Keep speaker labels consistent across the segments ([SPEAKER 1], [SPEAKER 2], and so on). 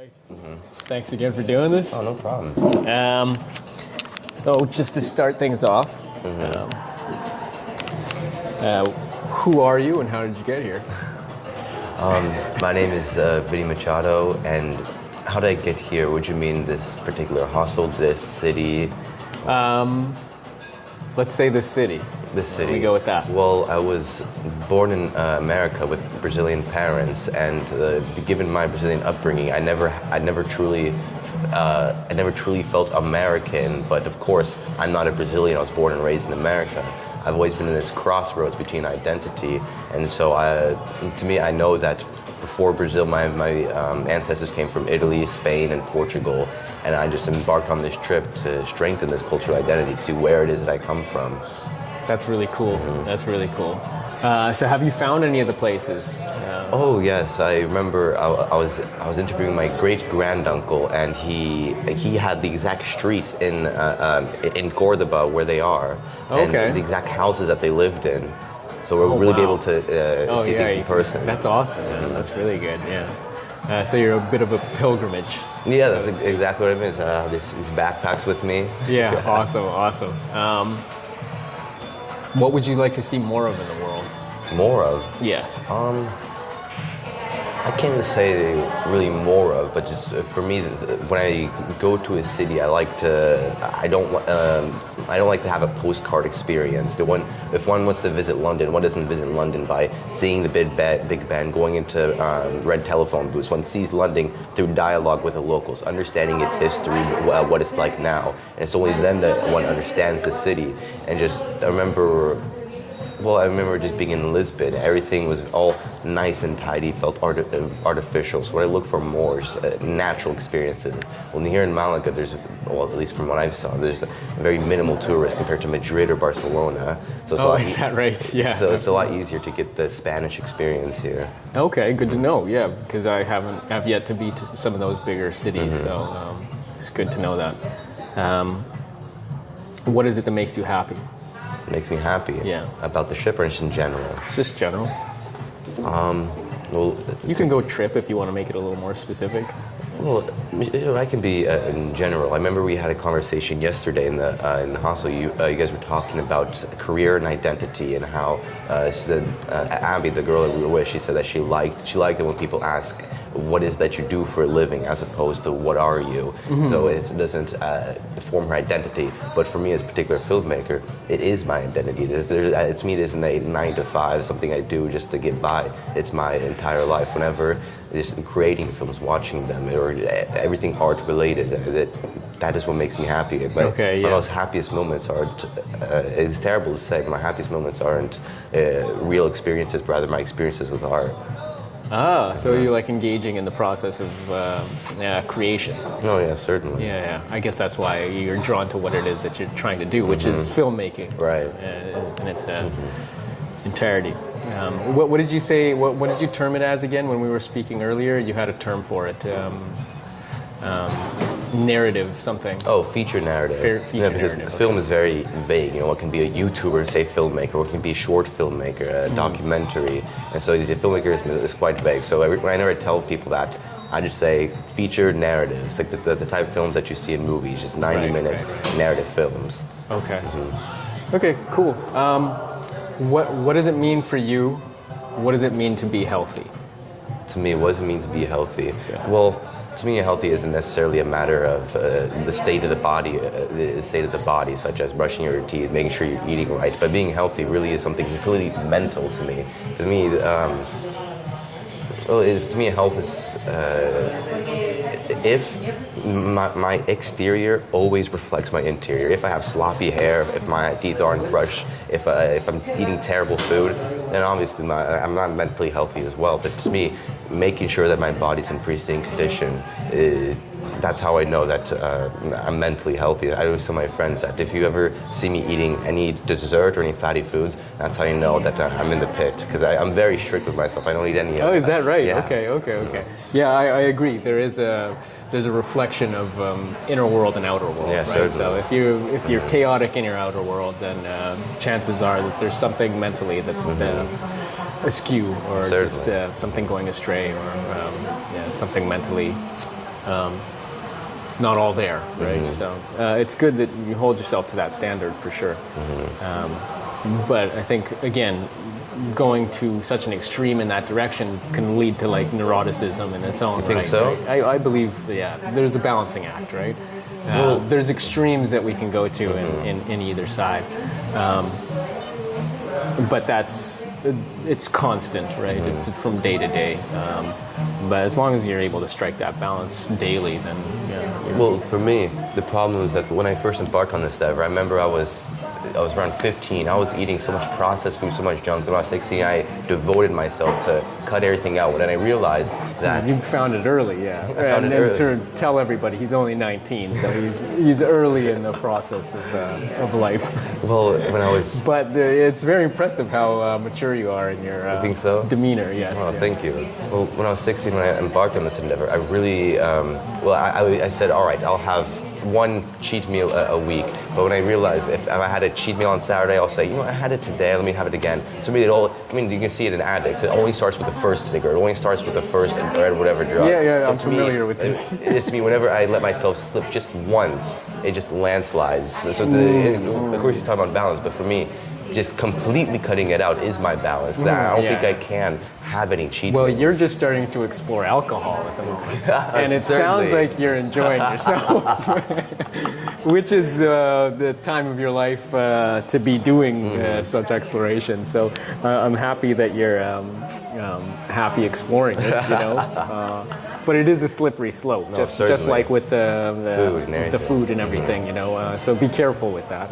[SPEAKER 1] right. Thanks again for doing this.
[SPEAKER 2] Oh, no problem.
[SPEAKER 1] So just to start things off, who are you and how did you get here?
[SPEAKER 2] My name is Vinnie Machado, and how did I get here? Would you mean this particular hostel, this city?
[SPEAKER 1] Let's say the city.
[SPEAKER 2] This city.
[SPEAKER 1] We go with that.
[SPEAKER 2] Well, I was born in America with Brazilian parents, and given my Brazilian upbringing, I never truly felt American. But of course, I'm not a Brazilian. I was born and raised in America. I've always been in this crossroads between identity, and so to me, I know that before Brazil, my ancestors came from Italy, Spain, and Portugal, and I just embarked on this trip to strengthen this cultural identity, to see where it is that I come from.
[SPEAKER 1] That's really cool. That's really cool. So have you found any of the places?
[SPEAKER 2] Oh yes, I remember I was interviewing my great granduncle, and he had the exact streets in Cordoba where they are, and the exact houses that they lived in. So we'll really be able to see things in person.
[SPEAKER 1] That's awesome. Yeah, that's really good. Yeah. So you're a bit of a pilgrimage.
[SPEAKER 2] Yeah, that's exactly what it means. These backpacks with me.
[SPEAKER 1] Yeah, awesome. What would you like to see more of in the world?
[SPEAKER 2] More of?
[SPEAKER 1] Yes.
[SPEAKER 2] I can't even say really more of, but just for me, when I go to a city, I don't like to have a postcard experience. If one wants to visit London, one doesn't visit London by seeing the Big Ben, going into red telephone booths. One sees London through dialogue with the locals, understanding its history, what it's like now. And it's only then that one understands the city. And I remember just being in Lisbon. Everything was all nice and tidy, felt artificial. So what I look for more is natural experiences. Well, here in Malaga, at least from what I saw, there's a very minimal tourists compared to Madrid or Barcelona. So
[SPEAKER 1] is that right? Yeah.
[SPEAKER 2] So it's a lot easier to get the Spanish experience here.
[SPEAKER 1] Okay, good to know. Yeah, because I have yet to be to some of those bigger cities, so it's good to know that. What is it that makes you happy?
[SPEAKER 2] Makes me happy.
[SPEAKER 1] Yeah.
[SPEAKER 2] About the trip, or just in general?
[SPEAKER 1] Just general.
[SPEAKER 2] Well,
[SPEAKER 1] you can go trip if you want to make it a little more specific.
[SPEAKER 2] Well, I can be in general. I remember we had a conversation yesterday in the hostel. You guys were talking about career and identity, and how Abby, the girl that we were with, she said that she liked it when people ask, what is that you do for a living, as opposed to what are you. So it doesn't form her identity. But for me, as a particular filmmaker, it is my identity. To me, it isn't a 9 to 5, something I do just to get by. It's my entire life. Whenever just creating films, watching them, or everything art related, that is what makes me happy. My most happiest moments aren't, it's terrible to say, but my happiest moments aren't real experiences, but rather my experiences with art.
[SPEAKER 1] So you like engaging in the process of creation?
[SPEAKER 2] Oh yeah, certainly.
[SPEAKER 1] Yeah. I guess that's why you're drawn to what it is that you're trying to do, which is filmmaking.
[SPEAKER 2] Right.
[SPEAKER 1] In its entirety. What did you say? What did you term it as again when we were speaking earlier? You had a term for it. Narrative something.
[SPEAKER 2] Oh, feature narrative. Because film is very vague. What can be a YouTuber, say filmmaker, what can be a short filmmaker, a documentary, and so the filmmaker is quite vague. So whenever I tell people that, I just say feature narratives, like the type of films that you see in movies, just 90-minute narrative films.
[SPEAKER 1] Okay. Okay, cool. What does it mean for you? What does it mean to be healthy?
[SPEAKER 2] To me, what does it mean to be healthy?
[SPEAKER 1] Yeah.
[SPEAKER 2] Well, to me, healthy isn't necessarily a matter of the state of the body, such as brushing your teeth, making sure you're eating right. But being healthy really is something completely mental to me. To me, health is if my exterior always reflects my interior. If I have sloppy hair, if my teeth aren't brushed, if I'm eating terrible food, then obviously I'm not mentally healthy as well. But to me, making sure that my body's in pristine condition, that's how I know that I'm mentally healthy. I always tell my friends that if you ever see me eating any dessert or any fatty foods, that's how you know that I'm in the pit, because I'm very strict with myself. I don't eat any of
[SPEAKER 1] is that right?
[SPEAKER 2] Yeah.
[SPEAKER 1] Okay. Yeah, I agree. There's a reflection of inner world and outer world,
[SPEAKER 2] yeah,
[SPEAKER 1] right?
[SPEAKER 2] Certainly.
[SPEAKER 1] So if you're chaotic in your outer world, then chances are that there's something mentally that's askew, or just something going astray, or something mentally not all there, right? So it's good that you hold yourself to that standard for sure. But I think, again, going to such an extreme in that direction can lead to like neuroticism in its own.
[SPEAKER 2] You think
[SPEAKER 1] right,
[SPEAKER 2] so?
[SPEAKER 1] Right? I believe, yeah, there's a balancing act, right? There's extremes that we can go to in either side. But it's constant, right? It's from day to day. But as long as you're able to strike that balance daily, then yeah.
[SPEAKER 2] Well, for me, the problem is that when I first embarked on this endeavor, I remember I was around 15. I was eating so much processed food, so much junk. When I was 16, I devoted myself to cut everything out. And I realized that
[SPEAKER 1] You found it early, yeah.
[SPEAKER 2] found
[SPEAKER 1] And
[SPEAKER 2] it early.
[SPEAKER 1] to tell everybody, he's only 19, so he's early in the process of life.
[SPEAKER 2] well, when I was
[SPEAKER 1] But it's very impressive how mature you are in your
[SPEAKER 2] think so?
[SPEAKER 1] demeanor. Yes.
[SPEAKER 2] Oh,
[SPEAKER 1] yeah.
[SPEAKER 2] thank you. Well, when I was 16, when I embarked on this endeavor, I really, I said, all right, I'll have one cheat meal a week. But when I realized if I had a cheat meal on Saturday, I'll say, I had it today, let me have it again. So me, you can see it in addicts. It only starts with the first cigarette. It only starts with the first or whatever drug.
[SPEAKER 1] Yeah, I'm
[SPEAKER 2] To me,
[SPEAKER 1] familiar with this.
[SPEAKER 2] It's me, whenever I let myself slip just once, it just landslides. So of course, you're talking about balance, but for me, just completely cutting it out is my balance. I don't think I can have any cheat
[SPEAKER 1] Well,
[SPEAKER 2] meals.
[SPEAKER 1] you're just starting to explore alcohol at the moment, and it
[SPEAKER 2] Certainly.
[SPEAKER 1] sounds like you're enjoying yourself, which is the time of your life to be doing such exploration. So I'm happy that you're happy exploring it. But it is a slippery slope, just
[SPEAKER 2] certainly.
[SPEAKER 1] like with
[SPEAKER 2] Food and
[SPEAKER 1] food and everything. So be careful with that.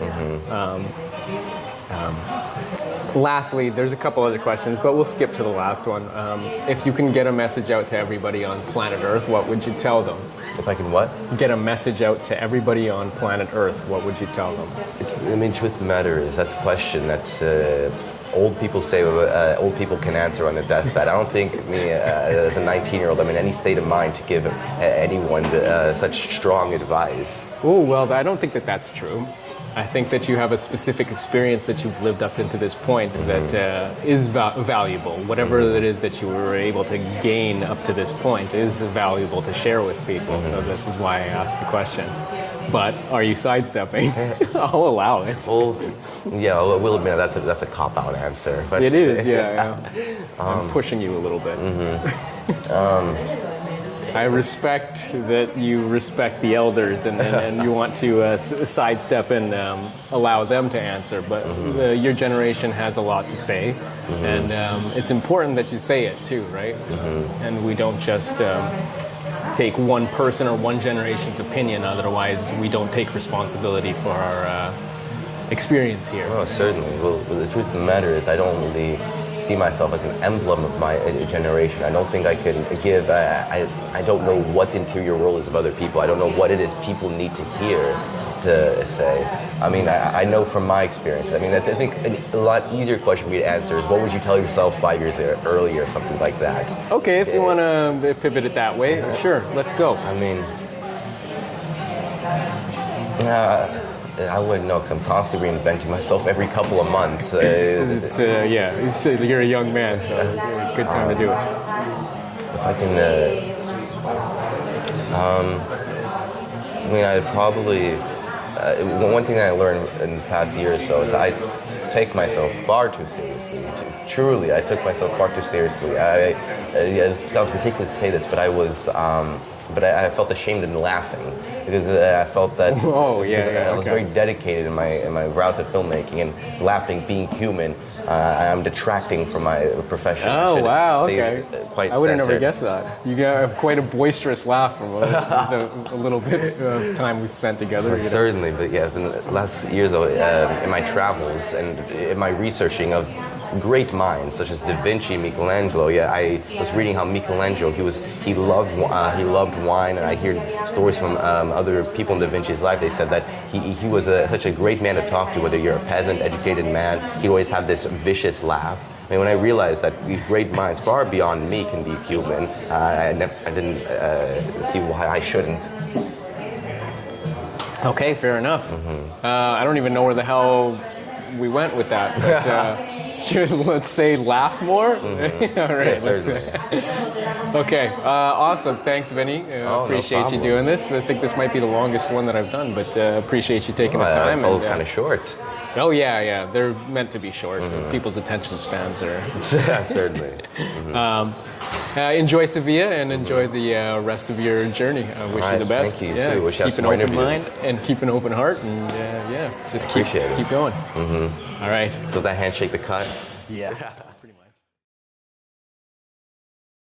[SPEAKER 1] Lastly, there's a couple other questions, but we'll skip to the last one. If you can get a message out to everybody on planet Earth, what would you tell them?
[SPEAKER 2] If I can what?
[SPEAKER 1] Get a message out to everybody on planet Earth, what would you tell them?
[SPEAKER 2] Truth of the matter is, that's a question that old people say old people can answer on their deathbed. I don't think me, as a 19-year-old, I'm in any state of mind to give anyone such strong advice.
[SPEAKER 1] Oh, well, I don't think that that's true. I think that you have a specific experience that you've lived up to this point that is valuable. Whatever it is that you were able to gain up to this point is valuable to share with people. So this is why I asked the question. But are you sidestepping? I'll allow it.
[SPEAKER 2] Well, yeah, I will admit that's a cop-out answer. But
[SPEAKER 1] It is, yeah. I'm pushing you a little bit. I respect that you respect the elders and you want to sidestep and allow them to answer, but your generation has a lot to say, and it's important that you say it too, right? And we don't just take one person or one generation's opinion, otherwise we don't take responsibility for our experience here.
[SPEAKER 2] Oh, certainly. Well, the truth of the matter is, I don't really see myself as an emblem of my generation. I don't think I can give, I don't know what the interior world is of other people. I don't know what it is people need to hear to say. I mean, I know from my experience. I mean, I think a lot easier question for me to answer is, what would you tell yourself 5 years earlier, something like that.
[SPEAKER 1] Okay, if you want to pivot it that way, sure, let's go.
[SPEAKER 2] I mean, I wouldn't know, because I'm constantly reinventing myself every couple of months.
[SPEAKER 1] You're a young man, so good time to do it.
[SPEAKER 2] If I can, I'd probably, one thing I learned in the past year or so is I take myself far too seriously. Truly, I took myself far too seriously. It sounds ridiculous to say this, but I felt ashamed in laughing, because I felt that I was very dedicated in my routes of filmmaking, and laughing, being human, I'm detracting from my profession.
[SPEAKER 1] Oh, wow, okay.
[SPEAKER 2] Quite
[SPEAKER 1] I would have never
[SPEAKER 2] censored.
[SPEAKER 1] guessed that. You have quite a boisterous laugh from a little bit of time we've spent together.
[SPEAKER 2] Certainly, but yeah, in the last years in my travels and in my researching of great minds such as Da Vinci, Michelangelo. Yeah, I was reading how Michelangelo, he loved wine, and I hear stories from other people in Da Vinci's life. They said that he was such a great man to talk to, whether you're a peasant, educated man. He'd always have this vicious laugh. I mean, when I realized that these great minds, far beyond me, can be human, I didn't see why I shouldn't.
[SPEAKER 1] Okay, fair enough. I don't even know where the hell we went with that, but Should, let's say, laugh more? All right.
[SPEAKER 2] Yeah, certainly.
[SPEAKER 1] Okay, awesome. Thanks, Vinnie.
[SPEAKER 2] No
[SPEAKER 1] Appreciate you
[SPEAKER 2] problem.
[SPEAKER 1] doing this. I think this might be the longest one that I've done, but appreciate you taking the time.
[SPEAKER 2] That was kind of short.
[SPEAKER 1] Oh yeah. They're meant to be short. People's attention spans are.
[SPEAKER 2] Yeah, certainly.
[SPEAKER 1] Enjoy Sevilla and enjoy the rest of your journey. I wish you the best.
[SPEAKER 2] Thank you too. Wish you
[SPEAKER 1] keep an
[SPEAKER 2] some more
[SPEAKER 1] open
[SPEAKER 2] interviews.
[SPEAKER 1] mind and keep an open heart, and just
[SPEAKER 2] Appreciate it.
[SPEAKER 1] keep going. All right.
[SPEAKER 2] So that handshake, the cut.
[SPEAKER 1] Yeah.